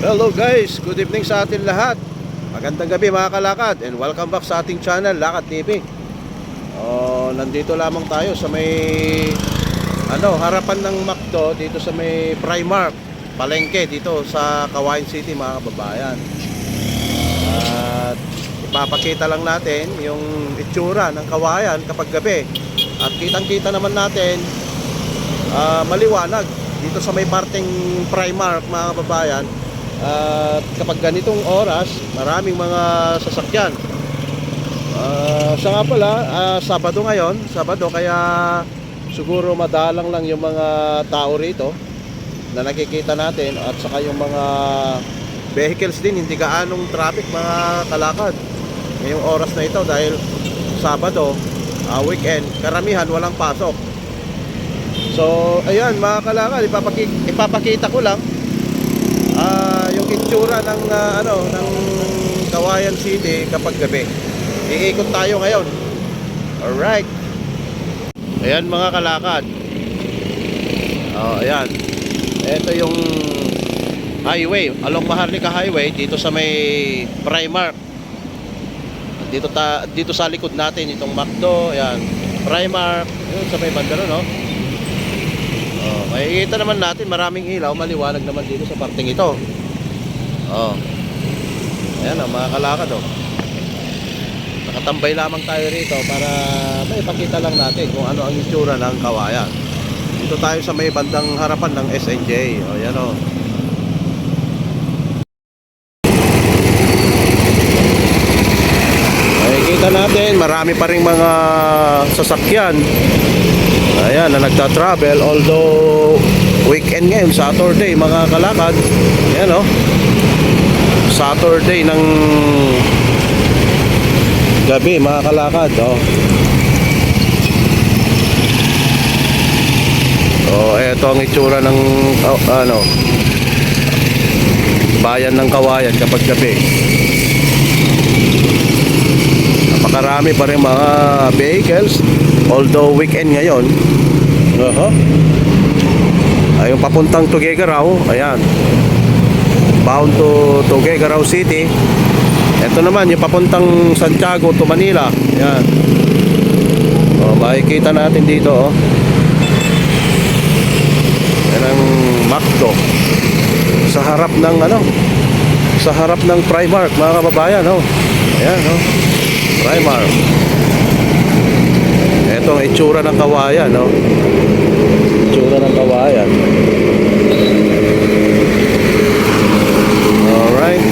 Hello guys, good evening sa atin lahat. Magandang gabi mga kalakad, and welcome back sa ating channel, Lakad TV. Nandito lamang tayo sa may harapan ng McDo, dito sa may Primark Palengke, dito sa Kawayan City mga kababayan. At ipapakita lang natin yung itsura ng Kawayan kapag gabi. At kitang-kita naman natin maliwanag dito sa may parteng Primark mga kababayan. At kapag ganitong oras, maraming mga sasakyan. Siya nga pala, Sabado ngayon, Sabado, kaya siguro madalang lang yung mga tao rito na nakikita natin, at saka yung mga vehicles din, hindi gaanong traffic mga kalakad ngayong oras na ito dahil Sabado, weekend, karamihan walang pasok. So ayan mga kalakad, ipapakita ko lang yung itsura ng ng Kawayan City kapag gabi. Iikot tayo ngayon. Alright. Ayan mga kalakad. Ayan. Ito yung highway, along Maharlika Highway, dito sa may Primark. Dito sa likod natin itong McDo, ayan. Primark, yun sa may bandero, no? Makikita naman natin maraming ilaw, maliwanag naman dito sa parteng ito. Ayan mga kalakad, nakatambay lamang tayo rito para maipakita lang natin kung ano ang itsura ng Kawayan. Dito tayo sa may bandang harapan ng SNJ. Ayan makikita natin marami pa ring mga sasakyan, ayan, na nagta-travel, although weekend ngayon, Saturday mga kalakad. Ayan Saturday ng gabi mga kalakad. Ito ang itsura ng bayan ng Kawayan kapag gabi. Napakarami pa rin mga vehicles, although weekend ngayon. Yung papuntang Tuguegarao, ayan, bound to Tuguegarao City. Ito naman yung papuntang Santiago to Manila. Ayan. Makikita natin dito yan ang McDo sa harap ng sa harap ng Primark mga kababayan. Ayan Primark. Ito ang itsura ng Kawayan. Itsura ng Kawayan. Alright.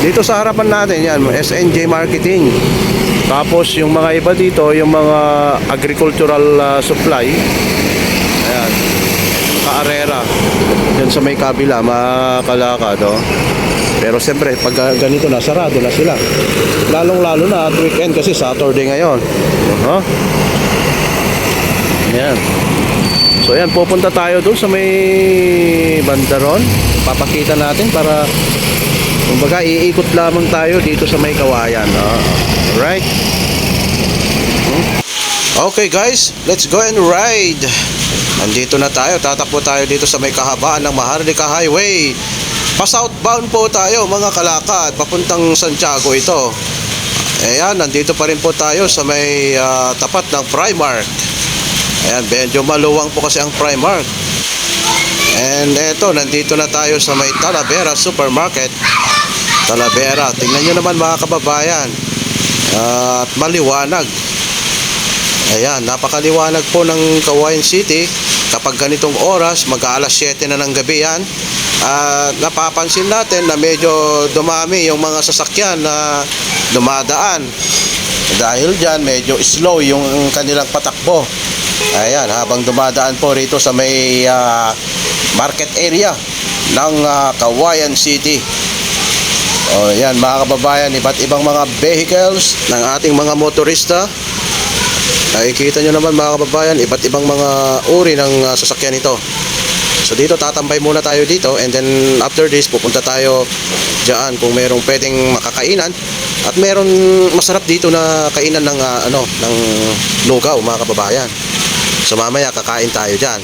Dito sa harapan natin yan, SNJ Marketing. Tapos yung mga iba dito, yung mga agricultural supply. Ayan, Kaarera. Yan sa may kabila, mga kalakad. Pero siyempre, pag ganito na, sarado na sila. Lalong-lalo na at weekend kasi Saturday ngayon. Ayan. So ayan, pupunta tayo doon sa may bandaron. Papakita natin para kumbaga iikot lamang tayo dito sa may Kawayan. Alright. Okay guys, let's go and ride. Nandito na tayo, tatakbo tayo dito sa may kahabaan ng Maharlika Highway. Pa-southbound po tayo mga kalakad, papuntang Santiago ito. Ayan, nandito pa rin po tayo sa may tapat ng Primark. Ayan, medyo maluwang po kasi ang Primark. And eto, nandito na tayo sa may Talavera Supermarket. Talavera, tingnan nyo naman mga kababayan. At maliwanag. Ayan, napakaliwanag po ng Kawayan City. Kapag ganitong oras, mag-aalas 7 na ng gabi yan. At napapansin natin na medyo dumami yung mga sasakyan na dumadaan. Dahil dyan, medyo slow yung kanilang patakbo. Ayan, habang dumadaan po rito sa may market area ng Kawayan City. Ayan mga kababayan, iba't ibang mga vehicles ng ating mga motorista. Nakikita nyo naman mga kababayan, iba't ibang mga uri ng sasakyan ito. So dito tatambay muna tayo dito, and then after this pupunta tayo diyan kung merong pwedeng makakainan, at meron masarap dito na kainan ng ng lugaw mga kababayan. So mamaya kakain tayo diyan.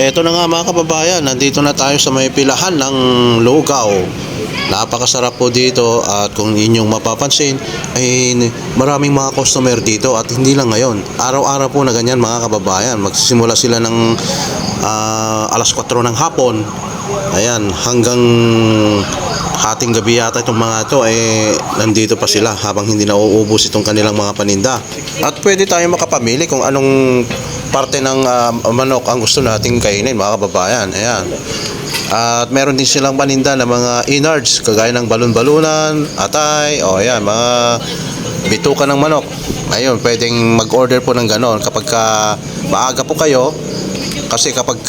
eto na nga mga kababayan, nandito na tayo sa may pilahan ng lugaw. Napakasarap po dito at kung inyong mapapansin ay maraming mga customer dito at hindi lang ngayon. Araw-araw po na ganyan mga kababayan. Magsisimula sila ng alas 4 ng hapon. Ayan, hanggang hating gabi yata itong mga ito nandito pa sila habang hindi nauubos itong kanilang mga paninda. At pwede tayo makapamili kung anong parte ng manok ang gusto nating kainin mga kababayan. Ayan. At meron din silang paninda na mga innards kagaya ng balon-balunan, atay, o ayan, mga bituka ng manok. Ayun, pwedeng mag-order po ng ganon kapag maaga po kayo. Kasi kapag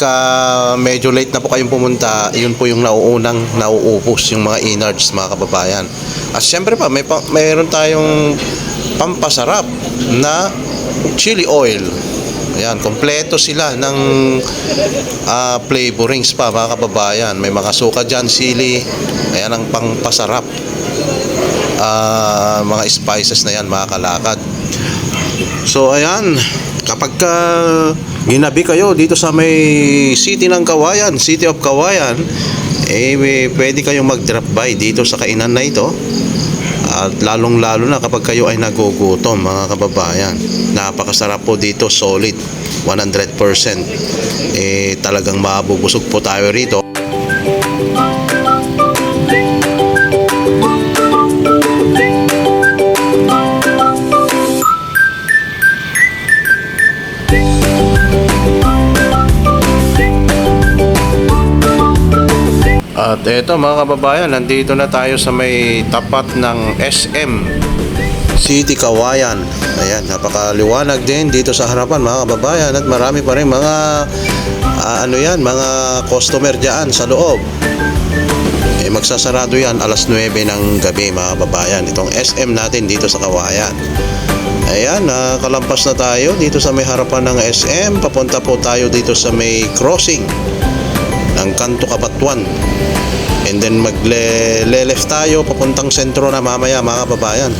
medyo late na po kayong pumunta, yun po yung nauubos yung mga innards mga kababayan. At syempre pa, mayroon tayong pampasarap na chili oil. Ayan, kompleto sila ng flavorings pa mga kababayan. May mga suka dyan, sili. Ayan ang pampasarap. Mga spices na yan mga kalakad. So ayan, kapag ginabi kayo dito sa may city ng Kawayan, City of Kawayan, pwede kayong mag-drop by dito sa kainan na ito. At lalong-lalo na kapag kayo ay nagugutom mga kababayan. Napakasarap po dito, solid 100%. Talagang mabubusog po tayo rito. At eto mga kababayan, nandito na tayo sa may tapat ng SM City Kawayan. Ayan, napakaliwanag din dito sa harapan mga kababayan at marami pa rin mga mga customer diyan sa loob. Magsasarado yan alas 9 ng gabi mga kababayan. Itong SM natin dito sa Kawayan. Ayan, nakalampas na tayo dito sa may harapan ng SM. Papunta po tayo dito sa may crossing ng Kanto Kabatuan. And then magle-left tayo papuntang sentro na mamaya mga kababayan.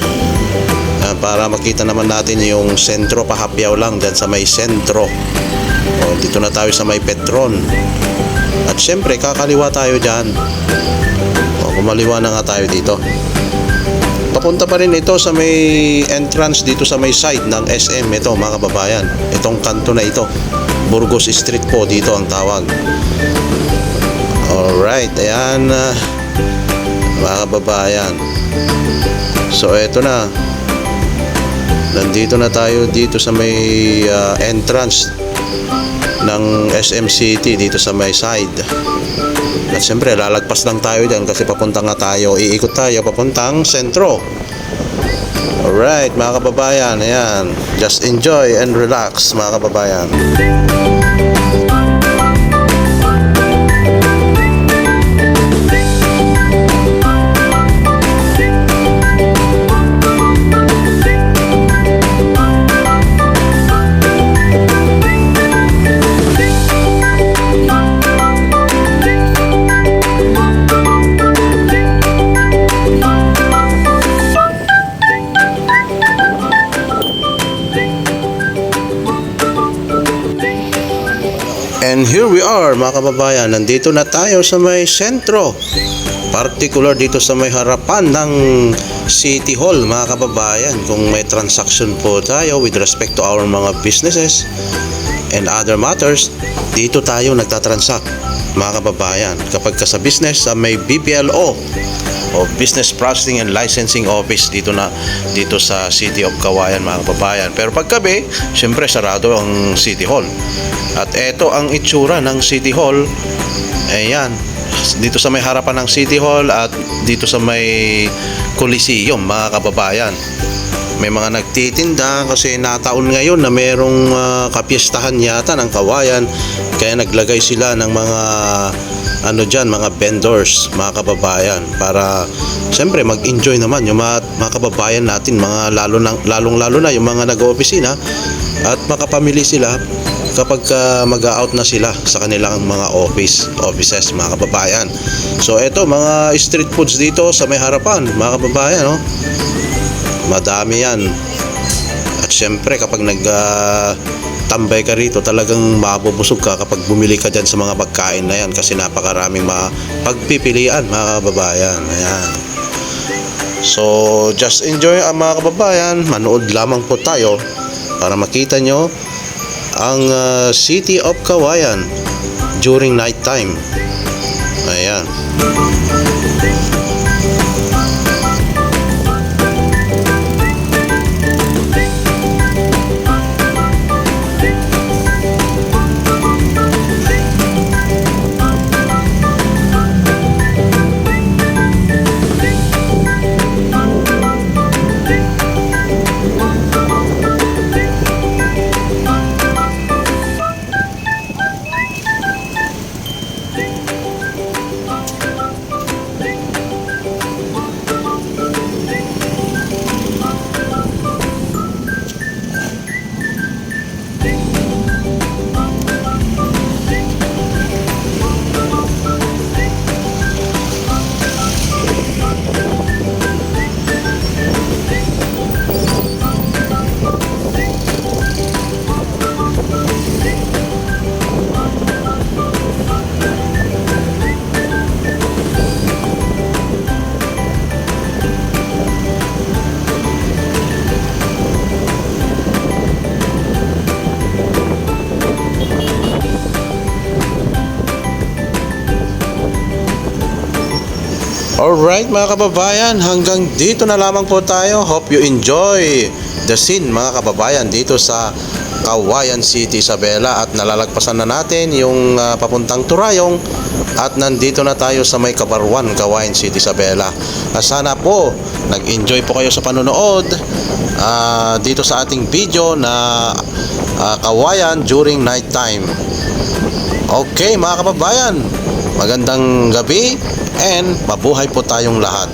Para makita naman natin yung sentro, pahapyaw lang dyan sa may sentro. Dito na tayo sa may Petron. At syempre kakaliwa tayo dyan. Kumaliwa na nga tayo dito. Papunta pa rin ito sa may entrance dito sa may side ng SM. Ito mga kababayan, itong kanto na ito, Burgos Street po dito ang tawag. Alright, ayan mga kababayan. So eto na, nandito na tayo dito sa may entrance ng SM City dito sa may side. At siyempre lalagpas lang tayo dyan kasi papunta nga tayo, iikot tayo papuntang sentro. Alright mga kababayan, ayan, just enjoy and relax mga kababayan. And here we are mga kababayan, nandito na tayo sa may sentro, particular dito sa may harapan ng City Hall mga kababayan. Kung may transaction po tayo with respect to our mga businesses and other matters, dito tayo nagtatransact mga kababayan. Kapag ka sa business, may BPLO o Business Processing and Licensing Office dito sa City of Kawayan mga kababayan. Pero paggabi, syempre sarado ang City Hall. At eto ang itsura ng City Hall. Ayan, dito sa may harapan ng City Hall at dito sa may Coliseum mga kababayan. May mga nagtitinda kasi nataon ngayon na merong kapiestahan yata ng Kawayan, kaya naglagay sila ng mga mga vendors mga kababayan para siyempre mag-enjoy naman yung mga kababayan natin, mga lalong-lalo na yung mga nag-oopisina, at makapamili sila kapag mag-out na sila sa kanilang mga offices mga kababayan. So eto mga street foods dito sa may harapan mga kababayan, madami yan. At Siyempre kapag tambay ka rito, talagang mabubusog ka kapag bumili ka dyan sa mga pagkain na yan kasi napakaraming pagpipilian mga kababayan. Ayan. So just enjoy mga kababayan, manood lamang po tayo para makita nyo ang City of Kawayan during night time. Ayan. Alright mga kababayan, hanggang dito na lamang po tayo. Hope you enjoy the scene mga kababayan dito sa Kawayan City, Isabela. At nalalagpasan na natin yung papuntang Turayong. At nandito na tayo sa may Kabarwan, Kawayan City, Isabela. Sana po nag-enjoy po kayo sa panonood dito sa ating video na Kawayan during night time. Okay mga kababayan, magandang gabi and mabuhay po tayong lahat.